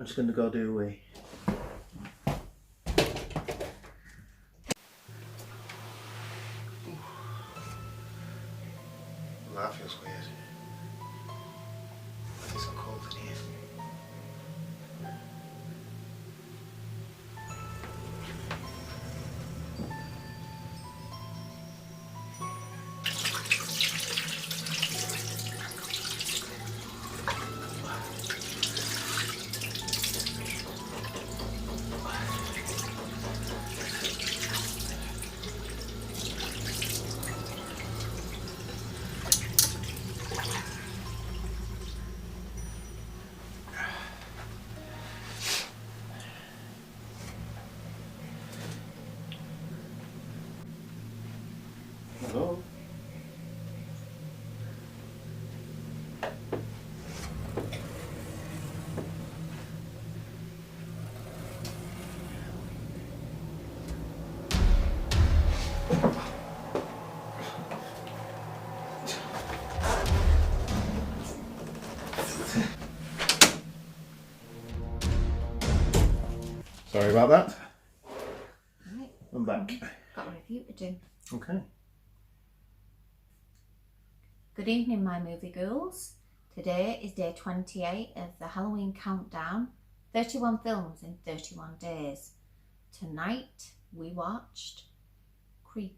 I'm just going to go do a wee. Well, that feels weird. Why is it so cold in here? Hello? Sorry about that. Right. I'm back. Got a review to do. Okay. Good evening, my movie ghouls. Today is day 28 of the Halloween countdown. 31 films in 31 days. Tonight we watched Creep.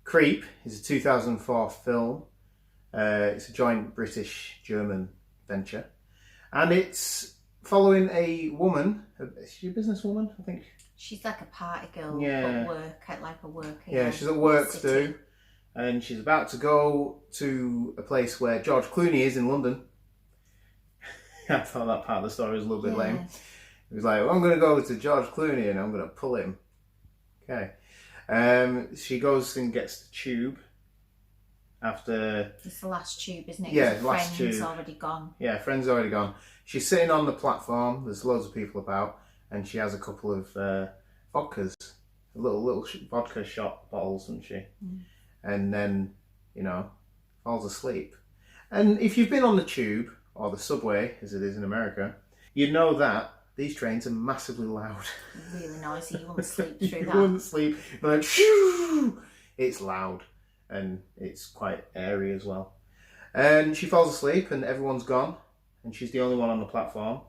Creep is a 2004 film. It's a joint British-German venture. And it's following a woman. Is she a businesswoman, I think? She's like a party girl, Yeah. but work at like a work. Yeah, she's at work too. And she's about to go to a place where George Clooney is in London. I thought that part of the story was a little bit lame. He was like, well, I'm going to go to George Clooney and I'm going to pull him. Okay. She goes and gets the tube after... It's the last tube, isn't it? Yeah, the last Friend's tube. already gone. Yeah, friend's already gone. She's sitting on the platform. There's loads of people about. And she has a couple of vodkas. Little vodka shot bottles, doesn't she? Mm. And then, falls asleep. And if you've been on the tube, or the subway, as it is in America, you know that these trains are massively loud. Really noisy. You wouldn't sleep through You that. wouldn't sleep. Like, shoo! It's loud. And it's quite airy as well. And she falls asleep and everyone's gone. And she's the only one on the platform.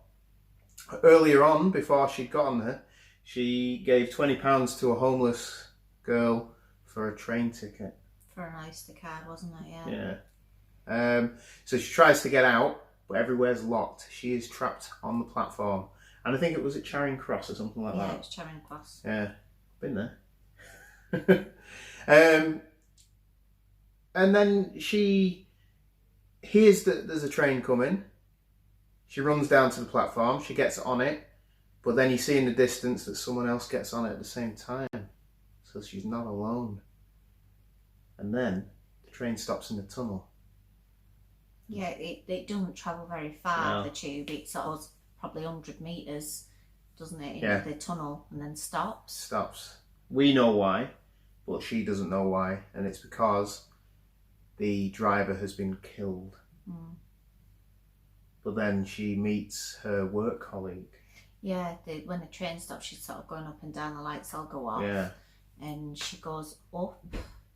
Earlier on, before she'd got on there, she gave £20 to a homeless girl for a train ticket. For an Oyster card, wasn't it? Yeah. Yeah. So she tries to get out, but everywhere's locked. She is trapped on the platform. And I think it was at Charing Cross or something like that. Yeah, it's Charing Cross. Yeah, been there. And then she hears that there's a train coming. She runs down to the platform. She gets on it. But then you see in the distance that someone else gets on it at the same time. So she's not alone. And then the train stops in the tunnel. Yeah, it doesn't travel very far, No. the tube. It sort of probably 100 metres, doesn't it, Yeah. into the tunnel, and then stops. Stops. We know why, but she doesn't know why. And it's because the driver has been killed. Mm. But then she meets her work colleague. Yeah, when the train stops, she's sort of going up and down, the lights all go off. Yeah. And she goes up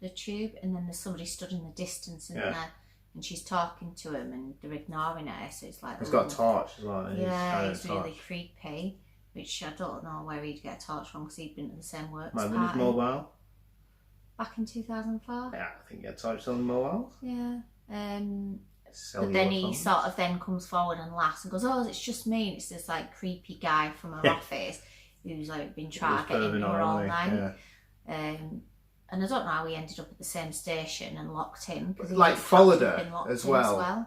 the tube, and then there's somebody stood in the distance, isn't Yeah. there? And she's talking to him, and they're ignoring her, so it's like... He's got a torch as well. Yeah, He's it's carrying a really torch. creepy, which I don't know where he'd get a torch from, because he'd been to the same works Might have been his party mobile. back in 2004. Yeah, I think he had torches on the mobiles. Yeah. But Cellular then he phones. sort of then comes forward and laughs and goes, "Oh, it's just me." And it's this like creepy guy from her office who's like been trying to get into her all night. Yeah. and I don't know how he ended up at the same station and locked in. Like followed her as well.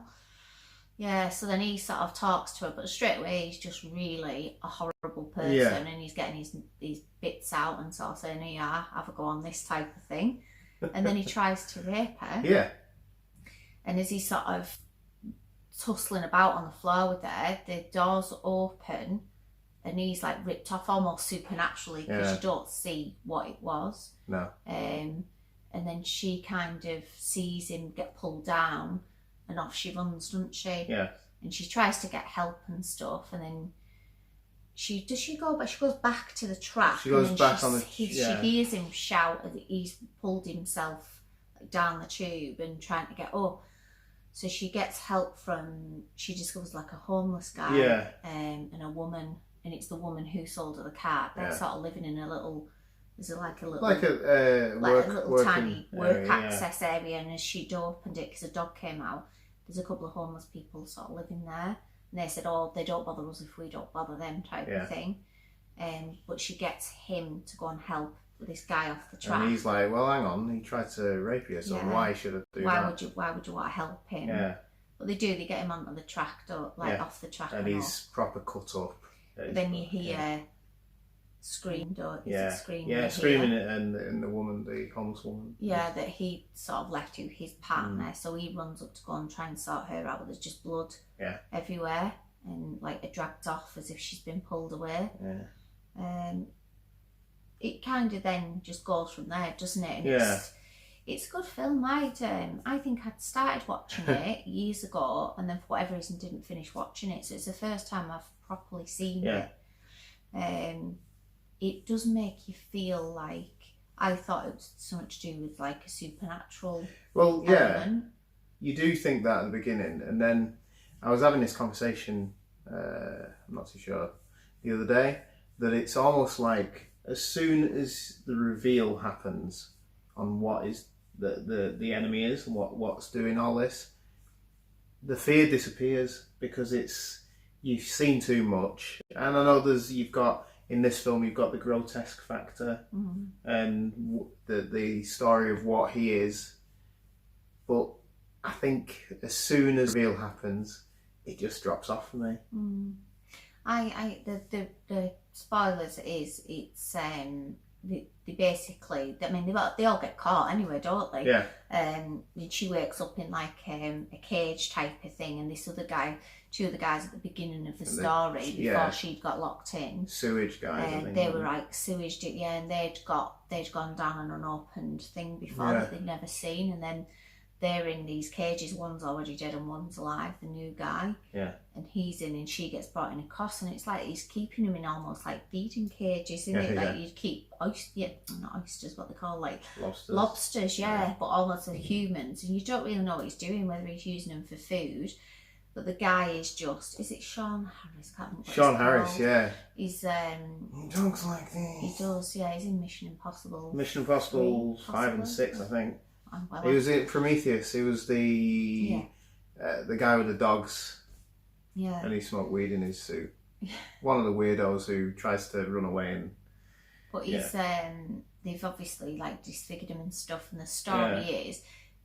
Yeah, so then he sort of talks to her, but straight away he's just really a horrible person, Yeah. and he's getting his bits out and sort of saying, yeah, have a go on this type of thing. And then he tries to rape her. Yeah. And as he's sort of tussling about on the floor with her, the doors open and he's like ripped off almost supernaturally because you don't see what it was. No. And then she kind of sees him get pulled down and off she runs, doesn't she? Yeah. And she tries to get help and stuff, and then she goes back to the track. She goes back on the. She hears him shout that he's pulled himself down the tube and trying to get up. So she gets help from. She discovers like a homeless guy. Yeah. And a woman, and it's the woman who sold her the car. They're sort of living in a little. There's like a little tiny work access area, and as she'd opened it, because a dog came out, there's a couple of homeless people sort of living there, and they said, oh, they don't bother us if we don't bother them, type of thing. But she gets him to go and help this guy off the track, and he's like, well, hang on, he tried to rape you, so why should I do that? Why would you want to help him? Yeah. But they do, they get him onto the track, off the track, and he's proper cut up. But then you hear scream, don't you? Screaming and the woman, the homeless woman. Yeah, that he sort of left to his partner, so he runs up to go and try and sort her out, but there's just blood everywhere, and like it dragged off as if she's been pulled away. Yeah. It kind of then just goes from there, doesn't it? And it's a good film. I think I'd started watching it years ago, and then for whatever reason didn't finish watching it, so it's the first time I've properly seen it. It does make you feel like, I thought it was something to do with like a supernatural element. You do think that at the beginning, and then I was having this conversation, I'm not too sure, the other day, that it's almost like as soon as the reveal happens on what is the enemy is and what's doing all this, the fear disappears, because you've seen too much. And I know in this film you've got the grotesque factor and the story of what he is, but I think as soon as the reveal happens, it just drops off for me. The spoilers they basically, I mean, they all get caught anyway, don't they? Yeah. And she wakes up in like a cage type of thing, and this other guy, two of the guys at the beginning of the story, before she'd got locked in, sewage guys, I think, they were like sewage, and they'd gone down an unopened thing before that they'd never seen, and then they're in these cages. One's already dead and one's alive, the new guy. Yeah. And he's in, and she gets brought in across, and it's like he's keeping him in almost like feeding cages, isn't it? Like you'd keep not oysters, what they call like lobsters, but almost like humans, and you don't really know what he's doing, whether he's using them for food. But the guy is it Sean Harris? Sean Harris, yeah. He's he talks like this. He does, yeah. He's in Mission Impossible. Mission Impossible 5 and 6, I think. He was in Prometheus. He was the guy with the dogs. Yeah. And he smoked weed in his suit. One of the weirdos who tries to run away But he's they've obviously like disfigured him and stuff, and the story is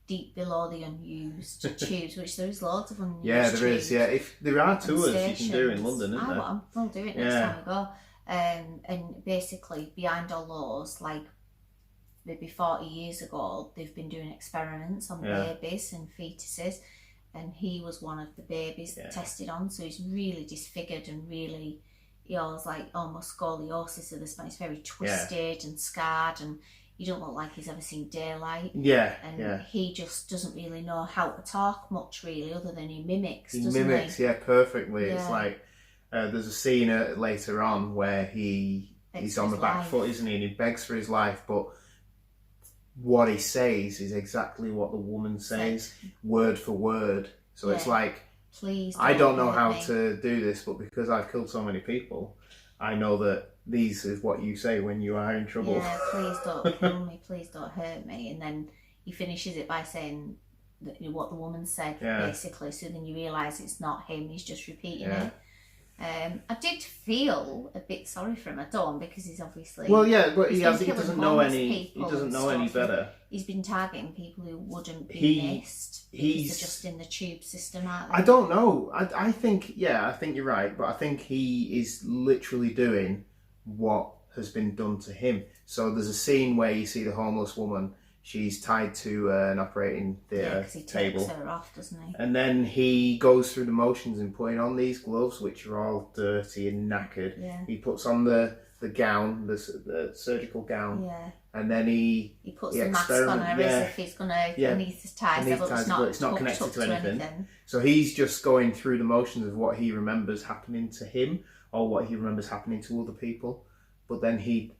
deep below the unused tubes, which there is loads of unused there tubes. is, yeah. If there are tours you can do in London, isn't there? I'll do it next time we go. And basically behind all those, like maybe 40 years ago, they've been doing experiments on babies and fetuses, and he was one of the babies tested on, so he's really disfigured and really, he has like almost scoliosis of the spine. He's very twisted and scarred, and you don't look like he's ever seen daylight. And he just doesn't really know how to talk much, really, other than he mimics, perfectly. It's like there's a scene later on where he's on the back foot, isn't he, and he begs for his life, but what he says is exactly what the woman says, word for word. So it's like, please I don't know how to do this, but because I've killed so many people, I know that these is what you say when you are in trouble. Yeah, please don't kill me, please don't hurt me. And then he finishes it by saying what the woman said, basically. So then you realise it's not him, he's just repeating it. I did feel a bit sorry for him. I don't, because he's obviously Well, yeah, but he's he been doesn't killing know homeless any. He people doesn't and know any stuff, and better. He's been targeting people who wouldn't be missed because they're just in the tube system, aren't they? I don't know. I think I think you're right, but I think he is literally doing what has been done to him. So there's a scene where you see the homeless woman. She's tied to an operating theatre because he table. takes her off, doesn't he? And then he goes through the motions in putting on these gloves, which are all dirty and knackered. Yeah. He puts on the gown, the surgical gown. Yeah. And then he puts the mask on her as if he's going to anaesthetise her, but it's not connected to anything. So he's just going through the motions of what he remembers happening to him or what he remembers happening to other people. But then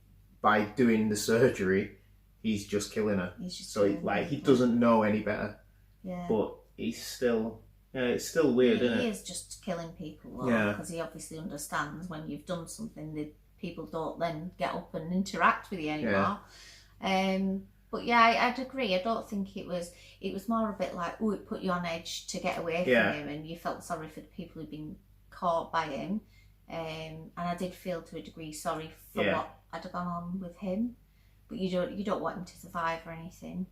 by doing the surgery, he's just killing her. He doesn't know any better. Yeah. But he's still, it's still weird, isn't it? He is just killing people, because he obviously understands when you've done something that people don't then get up and interact with you anymore. But yeah, I'd agree. I don't think it was more a bit like, oh, it put you on edge to get away from him, and you felt sorry for the people who'd been caught by him. And I did feel to a degree sorry for what had gone on with him. But you don't want him to survive or anything.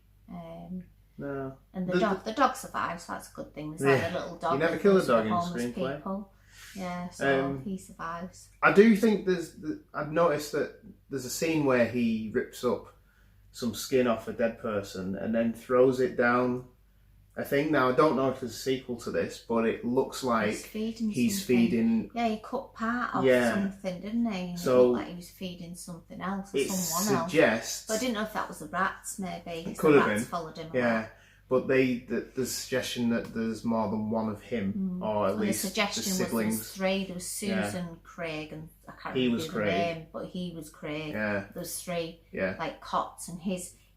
No. And the dog survives, so that's a good thing. There's like a little dog. You never kill a dog in a screenplay. People. Yeah, so he survives. I do think I've noticed that there's a scene where he rips up some skin off a dead person and then throws it down a thing. Now, I don't know if there's a sequel to this, but it looks like he's feeding. Yeah, he cut part of something, didn't he? And so it looked like he was feeding something else or someone else. But I didn't know if that was the rats, maybe. It could have been. Followed him. Yeah. But the suggestion that there's more than one of him, or at least the siblings. Was three. There was Susan, Craig, and I can't remember the name, but he was Craig. Yeah. There was three, like cots, and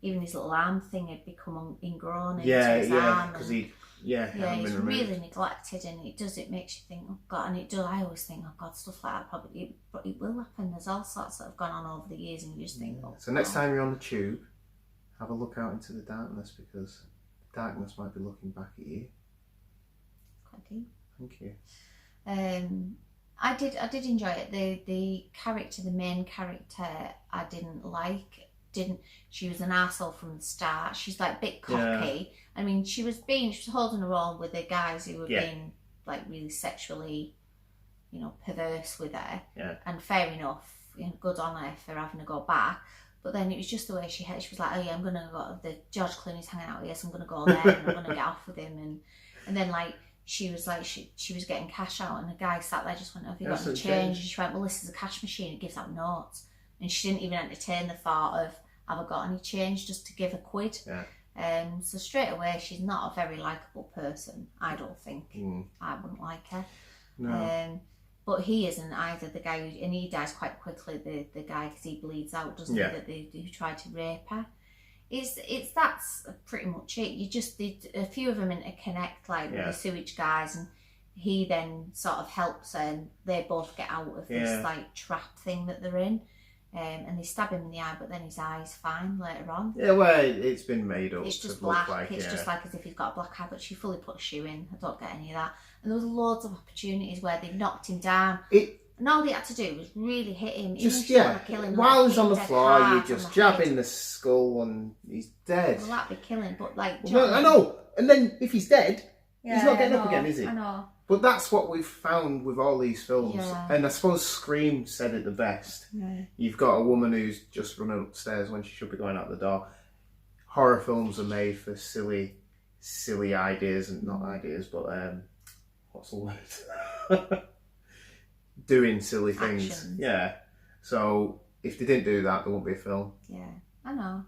even his little arm thing had become ingrown into his arm. Because he's been really neglected, and it makes you think, oh God, and it does. I always think, oh God, stuff like that probably it will happen. There's all sorts that have gone on over the years, and you just think, oh. So next time you're on the tube, have a look out into the darkness, because darkness might be looking back at you. Quite deep. Thank you. I did enjoy it. The main character, I didn't like. She was an arsehole from the start. She's like a bit cocky. I mean, she was holding her own with the guys who were being like really sexually, perverse with her. Yeah. And fair enough, good on her for having to go back. But then it was just the way she was like, oh yeah, I'm gonna go. The George Clooney's hanging out here, so I'm gonna go there and I'm gonna get off with him. And then like she was like she was getting cash out, and the guy sat there just went, have you got any change? And she went, well, this is a cash machine. It gives out notes. And she didn't even entertain the thought of, have I got any change, just to give a quid. Yeah. So straight away, she's not a very likeable person. I don't think. I wouldn't like her. No. But he isn't either. The guy and he dies quite quickly. The guy, because he bleeds out, doesn't he? That who tried to rape her. That's pretty much it. You just a few of them interconnect, like with the sewage guys, and he then sort of helps her, and they both get out of this like trap thing that they're in. And they stab him in the eye, but then his eye's fine later on. Yeah, well, it's been made up. It's just black. It's just like as if he's got a black eye, but she fully put a shoe in. I don't get any of that. And there was loads of opportunities where they knocked him down. And all they had to do was really hit him. Kill him while he's on the floor, you just jab in the skull and he's dead. Well, that'd be killing, but like... I know. And then if he's dead, he's not getting up again, is he? I know. But that's what we've found with all these films. And I suppose Scream said it the best. You've got a woman who's just running upstairs when she should be going out the door. Horror films are made for silly ideas, and not ideas, but what's the word? Doing silly things. Actions. Yeah. So if they didn't do that, there wouldn't be a film. Yeah. I know.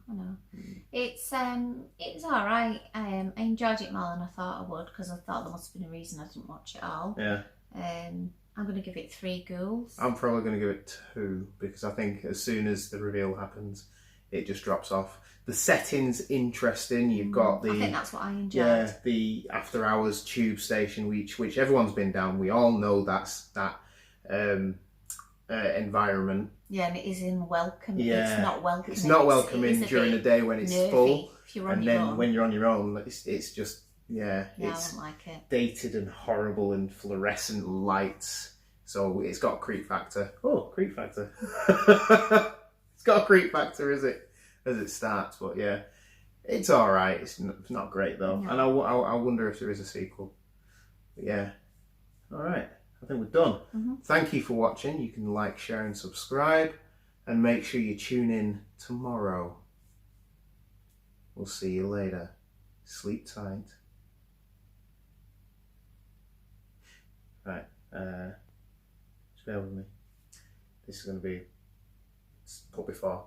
It's all right. I enjoyed it more than I thought I would, because I thought there must have been a reason I didn't watch it all. Yeah. I'm going to give it 3 ghouls. I'm probably going to give it 2, because I think as soon as the reveal happens, it just drops off. The setting's interesting. You've got I think that's what I enjoyed. Yeah, the after hours tube station, which everyone's been down. We all know that's that environment. Yeah, and it is unwelcoming. It's not welcoming. It's not welcoming during the day when it's full. If you're on your own. When you're on your own, it's just it's I don't like it. Dated and horrible and fluorescent lights. So it's got a creep factor. Oh, creep factor. It's got a creep factor as it starts, but yeah, it's all right. It's not great though, No. and I wonder if there is a sequel. But yeah, all right. I think we're done. Thank you for watching. You can like, share, and subscribe, and make sure you tune in tomorrow. We'll see you later. Sleep tight. Right. Just bear with me. This is going to be put before.